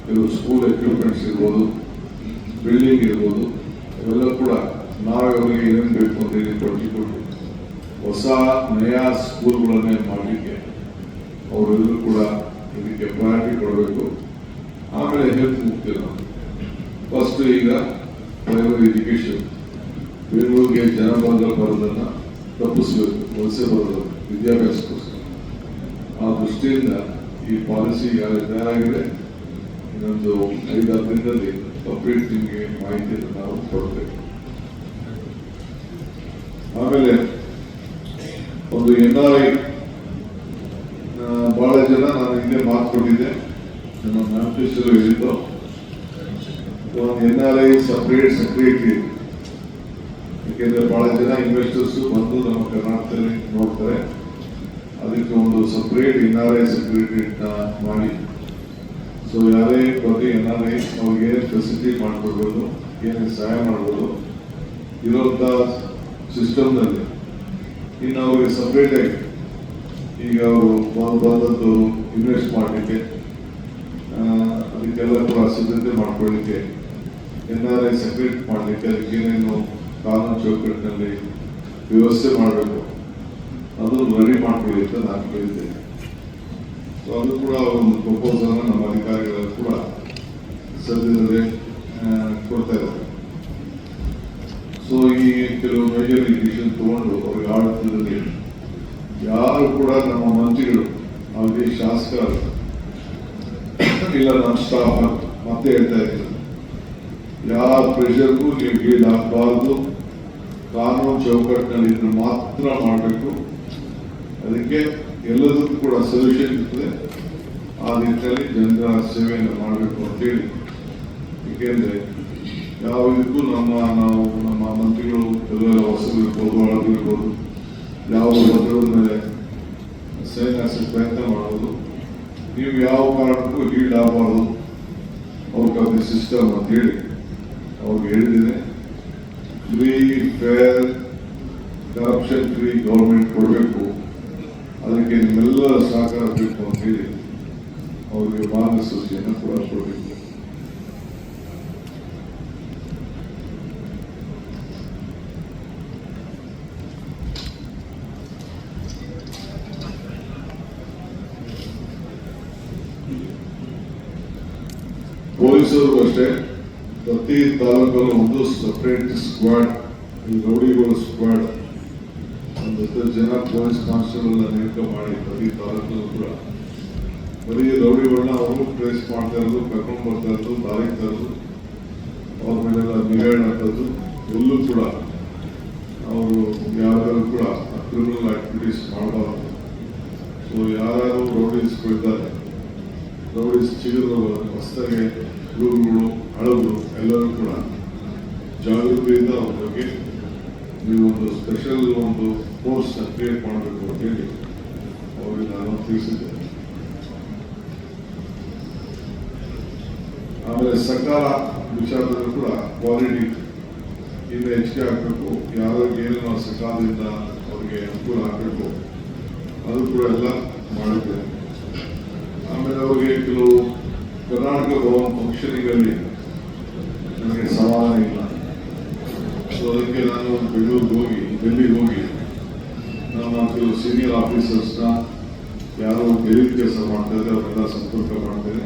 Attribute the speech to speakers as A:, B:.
A: ಕೆಲವು school equipments ಇರ್ಬೋದು, building ಇರ್ಬೋದು, ಇವೆಲ್ಲ ಕೂಡ ನಾವೇ ಅವರಿಗೆ ಏನೇನು ಬೇಕು ಅಂತ ಹೇಳಿ ಪಟ್ಟಿಕೊಟ್ಟು ಹೊಸ ನಯಾ ಸ್ಕೂಲ್ಗಳನ್ನೇ ಮಾಡಲಿಕ್ಕೆ ಅವರೆಲ್ಲರೂ ಕೂಡ ಇದಕ್ಕೆ ಪ್ರಯಾರಿಟಿ ಕೊಡಬೇಕು. ಆಮೇಲೆ ಹೆಲ್ತ್ ಮುಖ್ಯ. ಫಸ್ಟ್ ಈಗ ಪ್ರೈಮರಿ ಎಜುಕೇಶನ್, ಬೆಂಗಳೂರಿಗೆ ಜನ ಬರೋದನ್ನು ತಪ್ಪಿಸ್ಬೇಕು, ವಲಸೆ ಬರೋದು ವಿದ್ಯಾಭ್ಯಾಸಕ್ಕೋಸ್ಕರ. ಆ ದೃಷ್ಟಿಯಿಂದ ಈ ಪಾಲಿಸಿ ತಯಾರಾಗಿದೆ. ಇನ್ನೊಂದು 5-6 ದಿನದಲ್ಲಿ ಕಂಪ್ಲೀಟ್ ನಿಮಗೆ ಮಾಹಿತಿಯನ್ನು ನಾವು ಕೊಡಬೇಕು. ಆಮೇಲೆ ಒಂದು NRI ಬಹಳ ಜನ ನಾನು ಹಿಂದೆ ಮಾತು ಕೊಟ್ಟಿದ್ದೆ, ನಮ್ಮ ಮ್ಯಾನಿಫೆಸ್ಟೋ ಹೇಳಿದ್ದು ಒಂದು NRI ಸಪ್ರೇಟ್ ಸೆಕ್ರೆಟರಿ. ಯಾಕೆಂದ್ರೆ ಬಹಳ ಜನ ಇನ್ವೆಸ್ಟರ್ಸ್ ಬಂದು ನಮ್ಮ ಕರ್ನಾಟಕದಲ್ಲಿ ನೋಡ್ತಾರೆ. ಅದಕ್ಕೆ ಒಂದು ಸಪ್ರೇಟ್ NRI ಸೆಕ್ರೆಟರಿಯೇಟ್ ಮಾಡಿ, ಸೊ ಯಾರೇ ಪ್ರತಿ NRI ಅವ್ರಿಗೆ ಏನು ಫೆಸಿಲಿಟಿ ಮಾಡಿಕೊಡ್ಬೋದು, ಏನು ಸಹಾಯ ಮಾಡ್ಬೋದು ಇರೋಂಥ ಸಿಸ್ಟಮ್ನಲ್ಲಿ. ಇನ್ನು ಅವ್ರಿಗೆ ಸಪ್ರೇಟಾಗಿ ಈಗ ಅವರು ಬಂದದ್ದು ಇನ್ವೆಸ್ಟ್ ಮಾಡಲಿಕ್ಕೆ ಅದಕ್ಕೆಲ್ಲ ಕೂಡ ಸಿದ್ಧತೆ ಮಾಡ್ಕೊಳ್ಳಿಕ್ಕೆ NRI ಸೆಕ್ರೆಟ್ ಮಾಡಲಿಕ್ಕೆ ಅದಕ್ಕೇನೇನು ಕಾನೂನು ಚೌಕಟ್ಟಿನಲ್ಲಿ ವ್ಯವಸ್ಥೆ ಮಾಡಬೇಕು ಅದು ರೆಡಿ ಮಾಡ್ಕೊಳ್ಳಿ ಅಂತ ನಾನು ಕೇಳಿದ್ದೇನೆ. ಸೊ ಅದು ಕೂಡ ಒಂದು ಪ್ರಪೋಸಲ್ನ ನಮ್ಮ ಅಧಿಕಾರಿಗಳು ಕೂಡ ಸದ್ಯದಲ್ಲೇ ಕೊಡ್ತಾ ಇದ್ದಾರೆ. ಸೊ ಈ ಕೆಲವು ಮೇಜರ್ ಡಿಸಿಷನ್ ತಗೊಂಡು ಅವ್ರಿಗೆ ಆಡಳಿತದಲ್ಲಿ ಯಾರು ಕೂಡ ನಮ್ಮ ಮಂತ್ರಿಗಳು ಅವ್ರಿಗೆ ಶಾಸಕರು ಇಲ್ಲ ನಮ್ಮ ಸ್ಟಾಫ್ ಮತ್ತೆ ಹೇಳ್ತಾ ಇದ್ದೀನಿ, ಯಾವ ಪ್ರೆಷರ್ಗೂ ನೀವು ಗೀಡ್ ಹಾಕಬಾರ್ದು. ಕಾನೂನು ಚೌಕಟ್ಟಿನಲ್ಲಿ ಇದ್ರೆ ಮಾತ್ರ ಮಾಡಬೇಕು. ಅದಕ್ಕೆ ಎಲ್ಲದಕ್ಕೂ ಕೂಡ ಸೊಲ್ಯೂಷನ್ ಇರ್ತದೆ. ಆ ನಿಟ್ಟಿನಲ್ಲಿ ಜನರ ಸೇವೆಯನ್ನು ಮಾಡಬೇಕು ಅಂತೇಳಿ. ಏಕೆಂದರೆ ಯಾವ ಇದಕ್ಕೂ ನಮ್ಮ ಮಂತ್ರಿಗಳು ಕೆಲವೆಲ್ಲ ಹೊಸದಿರ್ಬೋದು, ಹಳದಿರ್ಬೋದು, ಯಾವ ಒತ್ತಡದ ಮೇಲೆ ಸೈನ್ ಹಾಕಿ ಪ್ರಯತ್ನ ಮಾಡೋದು. ನೀವು ಯಾವ ಕಾರಣಕ್ಕೂ ಲೀಡ್ ಆಗಬಾರ್ದು ಔಟ್ ಆಫ್ ದಿ ಸಿಸ್ಟಮ್ ಅಂತೇಳಿ ಅವ್ರಿಗೆ ಹೇಳಿದ್ದೇನೆ. Free, fair, corruption free government ಕೊಡಬೇಕು. ಅದಕ್ಕೆ ನಿಮ್ಮೆಲ್ಲರ ಸಹಕಾರ ಬೇಕು ಅಂತೇಳಿ ಅವ್ರಿಗೆ ಮಾರ್ಗಸೂಚಿಯನ್ನು ಕೂಡ ಕೊಡಬೇಕು. ಪೊಲೀಸರು ಅಷ್ಟೇ ಪ್ರತಿ ತಾಲೂಕಲ್ಲೂ ಒಂದು ಸಪರೇಟ್ ಸ್ಕ್ವಾಡ್, ಈ ರೌಡಿಗಳ ಸ್ಕ್ವಾಡ್, ಒಂದು 10 ಜನ ಪೊಲೀಸ್ ಕಾನ್ಸ್ಟೇಬಲ್ ನೇಮಕ ಮಾಡಿ ಪ್ರತಿ ತಾಲೂಕಲ್ಲೂ ಕೂಡ ಬರೀ ರೌಡಿಗಳನ್ನ ಅವರು ಟ್ರೇಸ್ ಮಾಡ್ತಾ ಇರೋದು, ಕರ್ಕೊಂಡು ಬರ್ತಾ ಇರೋದು, ದಾರಿಗೆ ತರೋದು, ಅವ್ರ ಮೇಲೆಲ್ಲ ನಿಗಾಣೆ ಹಾಕೋದು, ಎಲ್ಲೂ ಕೂಡ ಅವರು ಯಾರು ಕೂಡ ಕ್ರಿಮಿನಲ್ ಆಕ್ಟಿವಿಟೀಸ್ ಮಾಡಬಾರ್ದು. ಸೊ ಯಾರ್ಯಾರು ರೌಡೀಸ್ಗಳಿದ್ದಾರೆ, ರೌಡೀಸ್ ಚಿಗುರು ಹೊಸದಾಗಿ ಹುಡುಗರು ಹಳಬರು ಎಲ್ಲರೂ ಕೂಡ ಜಾಗೃತಿಯಿಂದ ಅವ್ರ ಬಗ್ಗೆ ನೀವು ಒಂದು ಸ್ಪೆಷಲ್ ಒಂದು ಕೋರ್ಸ್ ಕ್ರಿಯೇಟ್ ಮಾಡಬೇಕು ಅಂತೇಳಿ ಅವ್ರಿಗೆ ನಾನು ತಿಳಿಸಿದ್ದೆ. ಆಮೇಲೆ ಸರ್ಕಾರ ವಿಚಾರದಲ್ಲೂ ಕೂಡ ಕ್ವಾಲಿಟಿ ಇನ್ನು ಹೆಚ್ಚಿಗೆ ಆಗಬೇಕು. ಯಾರಿಗೆ ಏನು ನಾವು ಸರ್ಕಾರದಿಂದ ಅವ್ರಿಗೆ ಅನುಕೂಲ ಆಗಬೇಕು ಅದು ಕೂಡ ಎಲ್ಲ ಮಾಡಿದ್ದೇವೆ. ಆಮೇಲೆ ಅವ್ರಿಗೆ ಕೆಲವು ಕರ್ನಾಟಕ ಭವನ ಫಂಕ್ಷನಿಂಗಲ್ಲಿ ನನಗೆ ಸಮಾಧಾನ ಇಲ್ಲ. ಸೊ ಅದಕ್ಕೆ ನಾನು ಡೆಲ್ಲಿಗೆ ಹೋಗಿ ನಮ್ಮ ಕೆಲವು ಸೀನಿಯರ್ ಆಫೀಸರ್ಸ್ನ ಯಾರು ಡೆಲ್ಲಿ ಕೆಲಸ ಮಾಡ್ತಾ ಇದ್ದಾರೆ ಅವರೆಲ್ಲ ಸಂಪರ್ಕ ಮಾಡ್ತೇನೆ.